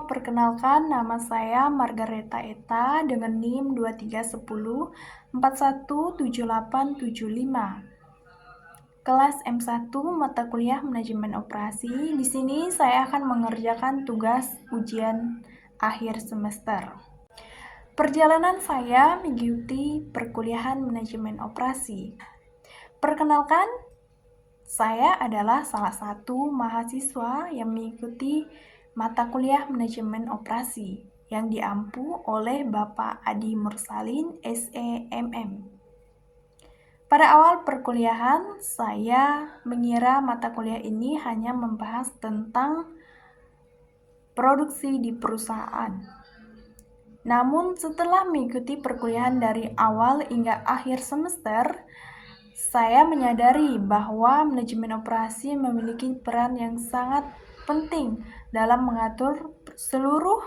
perkenalkan nama saya Margareta Eta dengan NIM 2310417875. Kelas M1 mata kuliah Manajemen Operasi. Di sini saya akan mengerjakan tugas ujian akhir semester. Perjalanan saya mengikuti perkuliahan Manajemen Operasi. Perkenalkan, saya adalah salah satu mahasiswa yang mengikuti mata kuliah Manajemen Operasi yang diampu oleh Bapak Adi Mursalin, SEMM. Pada awal perkuliahan, saya mengira mata kuliah ini hanya membahas tentang produksi di perusahaan. Namun setelah mengikuti perkuliahan dari awal hingga akhir semester, saya menyadari bahwa manajemen operasi memiliki peran yang sangat penting dalam mengatur seluruh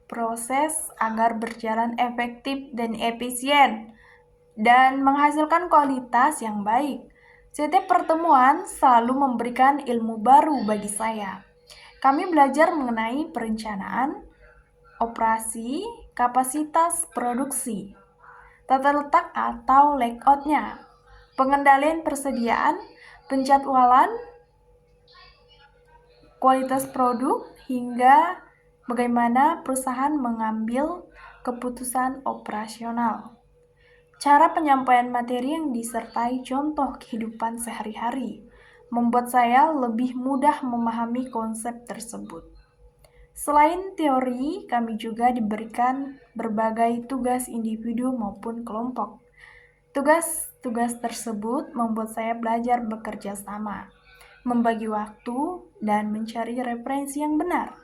proses agar berjalan efektif dan efisien dan menghasilkan kualitas yang baik. Setiap pertemuan selalu memberikan ilmu baru bagi saya. Kami belajar mengenai perencanaan, operasi, kapasitas produksi, tata letak atau layout-nya, pengendalian persediaan, penjadwalan, kualitas produk, hingga bagaimana perusahaan mengambil keputusan operasional. Cara penyampaian materi yang disertai contoh kehidupan sehari-hari membuat saya lebih mudah memahami konsep tersebut. Selain teori, kami juga diberikan berbagai tugas individu maupun kelompok. Tugas-tugas tersebut membuat saya belajar bekerja sama, membagi waktu, dan mencari referensi yang benar.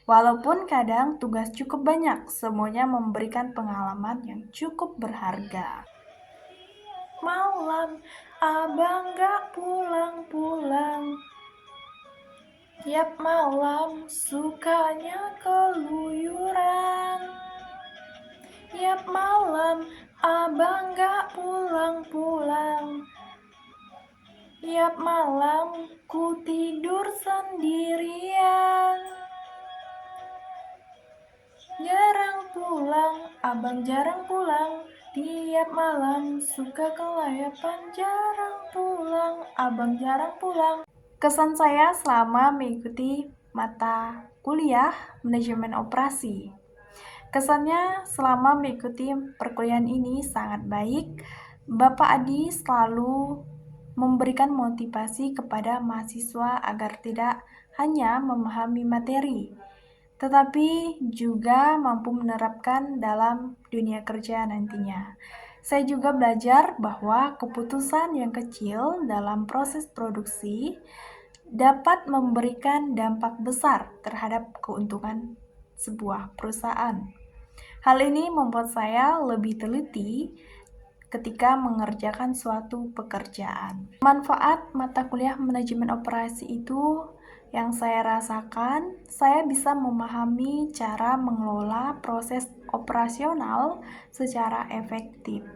Walaupun kadang tugas cukup banyak, semuanya memberikan pengalaman yang cukup berharga. Malam, abang gak pulang-pulang. Tiap malam sukanya keluyuran. Tiap malam abang gak pulang-pulang. Tiap malam ku tidur sendirian. Jarang pulang, abang jarang pulang. Tiap malam suka kelayapan. Jarang pulang, abang jarang pulang. Kesan saya selama mengikuti mata kuliah Manajemen Operasi. Kesannya selama mengikuti perkuliahan ini sangat baik. Bapak Adi selalu memberikan motivasi kepada mahasiswa agar tidak hanya memahami materi, tetapi juga mampu menerapkan dalam dunia kerja nantinya. Saya juga belajar bahwa keputusan yang kecil dalam proses produksi dapat memberikan dampak besar terhadap keuntungan sebuah perusahaan. Hal ini membuat saya lebih teliti ketika mengerjakan suatu pekerjaan. Manfaat mata kuliah Manajemen Operasi itu yang saya rasakan, saya bisa memahami cara mengelola proses operasional secara efektif.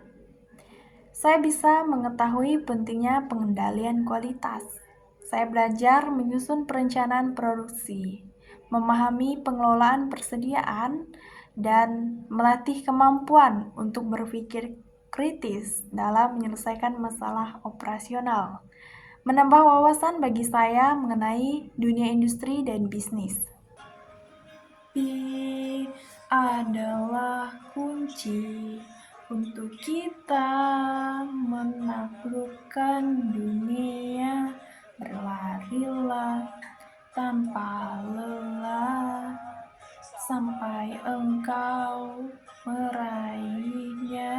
Saya bisa mengetahui pentingnya pengendalian kualitas. Saya belajar menyusun perencanaan produksi, memahami pengelolaan persediaan, dan melatih kemampuan untuk berpikir kritis dalam menyelesaikan masalah operasional. Menambah wawasan bagi saya mengenai dunia industri dan bisnis. Pi adalah kunci untuk kita menaklukkan dunia. Berlarilah tanpa lelah sampai engkau meraihnya.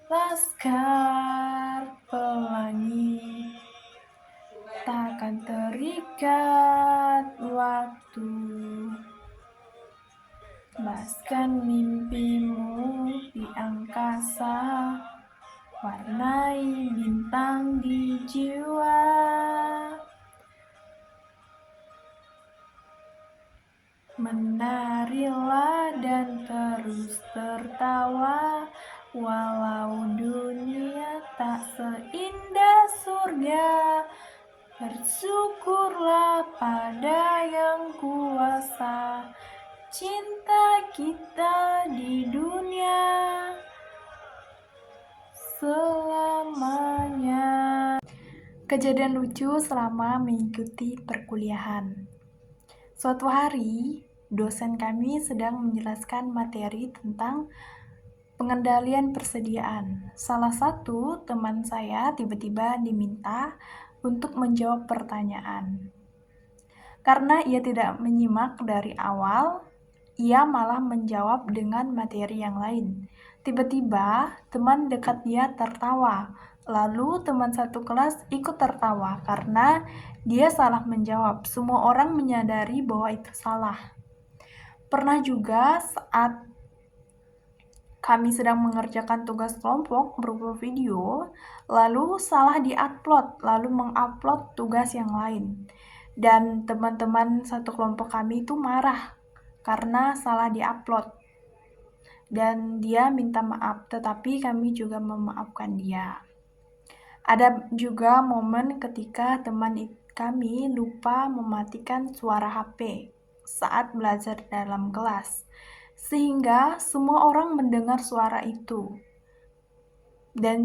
Laskar pelangi takkan terikat waktu. Bebaskan mimpimu di angkasa, warnai bintang di jiwa. Menarilah dan terus tertawa, walau dunia tak seindah surga. Bersyukurlah pada yang kuasa. rasa cinta kita di dunia selamanya. Kejadian lucu selama mengikuti perkuliahan. Suatu hari, dosen kami sedang menjelaskan materi tentang pengendalian persediaan. Salah satu teman saya tiba-tiba diminta untuk menjawab pertanyaan. Karena ia tidak menyimak dari awal, ia malah menjawab dengan materi yang lain. Tiba-tiba, teman dekat dia tertawa. Lalu teman satu kelas ikut tertawa karena dia salah menjawab. Semua orang menyadari bahwa itu salah. Pernah juga saat kami sedang mengerjakan tugas kelompok berupa video, lalu salah di-upload, lalu mengupload tugas yang lain. Dan teman-teman satu kelompok kami itu marah karena salah di-upload. Dan dia minta maaf, tetapi kami juga memaafkan dia. Ada juga momen ketika teman kami lupa mematikan suara HP saat belajar dalam kelas, sehingga semua orang mendengar suara itu. Dan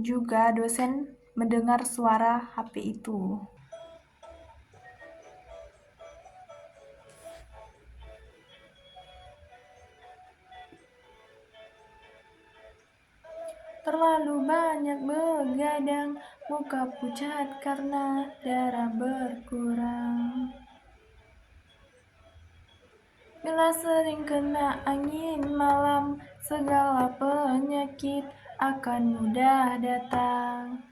juga dosen mendengar suara HP itu. Terlalu banyak begadang, muka pucat karena darah berkurang. Bila sering kena angin malam, segala penyakit akan mudah datang.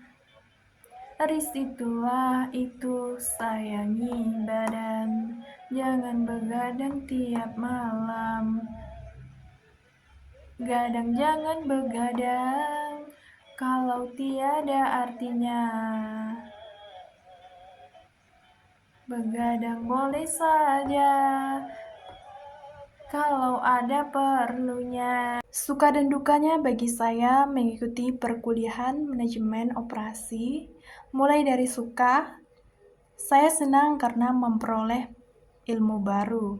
Itulah itu, sayangi badan, jangan begadang tiap malam. Gadang jangan begadang, kalau tiada artinya. Begadang boleh saja, kalau ada perlunya. Suka dan dukanya bagi saya mengikuti perkuliahan manajemen operasi. Mulai dari suka, saya senang karena memperoleh ilmu baru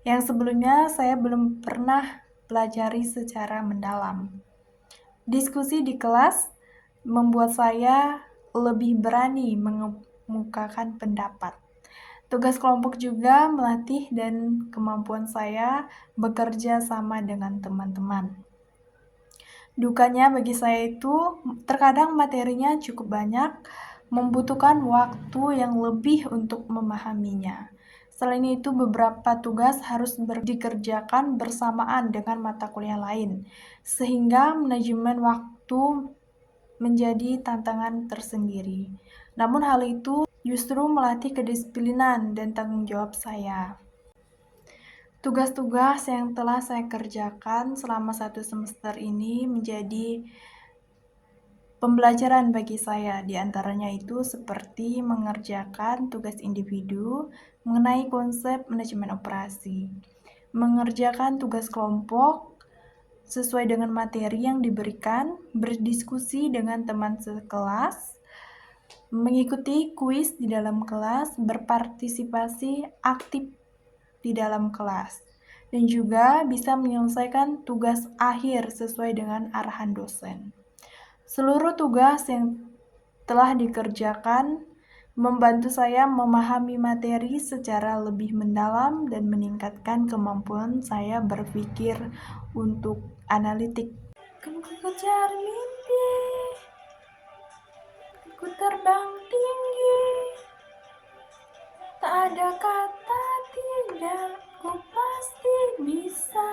yang sebelumnya saya belum pernah pelajari secara mendalam. Diskusi di kelas membuat saya lebih berani mengemukakan pendapat. Tugas kelompok juga melatih dan kemampuan saya bekerja sama dengan teman-teman. Dukanya bagi saya itu terkadang materinya cukup banyak, membutuhkan waktu yang lebih untuk memahaminya. Selain itu, beberapa tugas harus dikerjakan bersamaan dengan mata kuliah lain, sehingga manajemen waktu menjadi tantangan tersendiri. Namun hal itu justru melatih kedisiplinan dan tanggung jawab saya. Tugas-tugas yang telah saya kerjakan selama 1 semester ini menjadi pembelajaran bagi saya, di antaranya itu seperti mengerjakan tugas individu mengenai konsep manajemen operasi, mengerjakan tugas kelompok sesuai dengan materi yang diberikan, berdiskusi dengan teman sekelas, mengikuti kuis di dalam kelas, berpartisipasi aktif di dalam kelas, dan juga bisa menyelesaikan tugas akhir sesuai dengan arahan dosen. Seluruh tugas yang telah dikerjakan membantu saya memahami materi secara lebih mendalam dan meningkatkan kemampuan saya berpikir untuk analitik. Kan ku kejar mimpi, ku terbang tinggi, tak ada kata tidak, ku pasti bisa.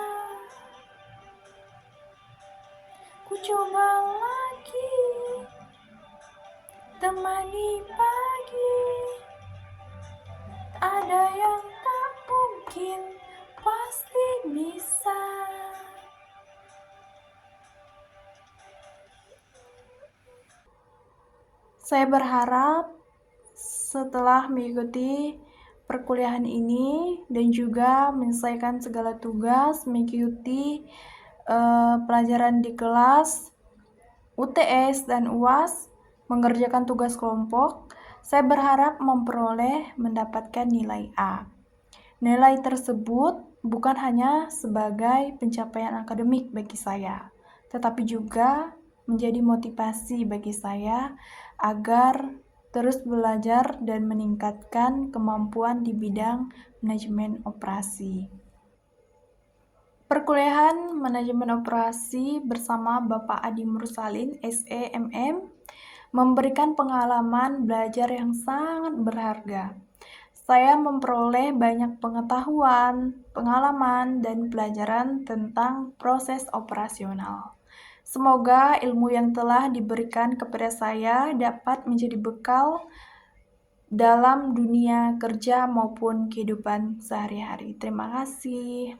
Ku coba lagi, temani pagi, ada yang tak mungkin, pasti bisa. Saya berharap setelah mengikuti perkuliahan ini dan juga menyelesaikan segala tugas, mengikuti pelajaran di kelas, UTS dan UAS, mengerjakan tugas kelompok, saya berharap mendapatkan nilai A. Nilai tersebut bukan hanya sebagai pencapaian akademik bagi saya, tetapi juga menjadi motivasi bagi saya agar terus belajar dan meningkatkan kemampuan di bidang manajemen operasi. Perkuliahan Manajemen Operasi bersama Bapak Adi Mursalin, SEMM, memberikan pengalaman belajar yang sangat berharga. Saya memperoleh banyak pengetahuan, pengalaman, dan pelajaran tentang proses operasional. Semoga ilmu yang telah diberikan kepada saya dapat menjadi bekal dalam dunia kerja maupun kehidupan sehari-hari. Terima kasih.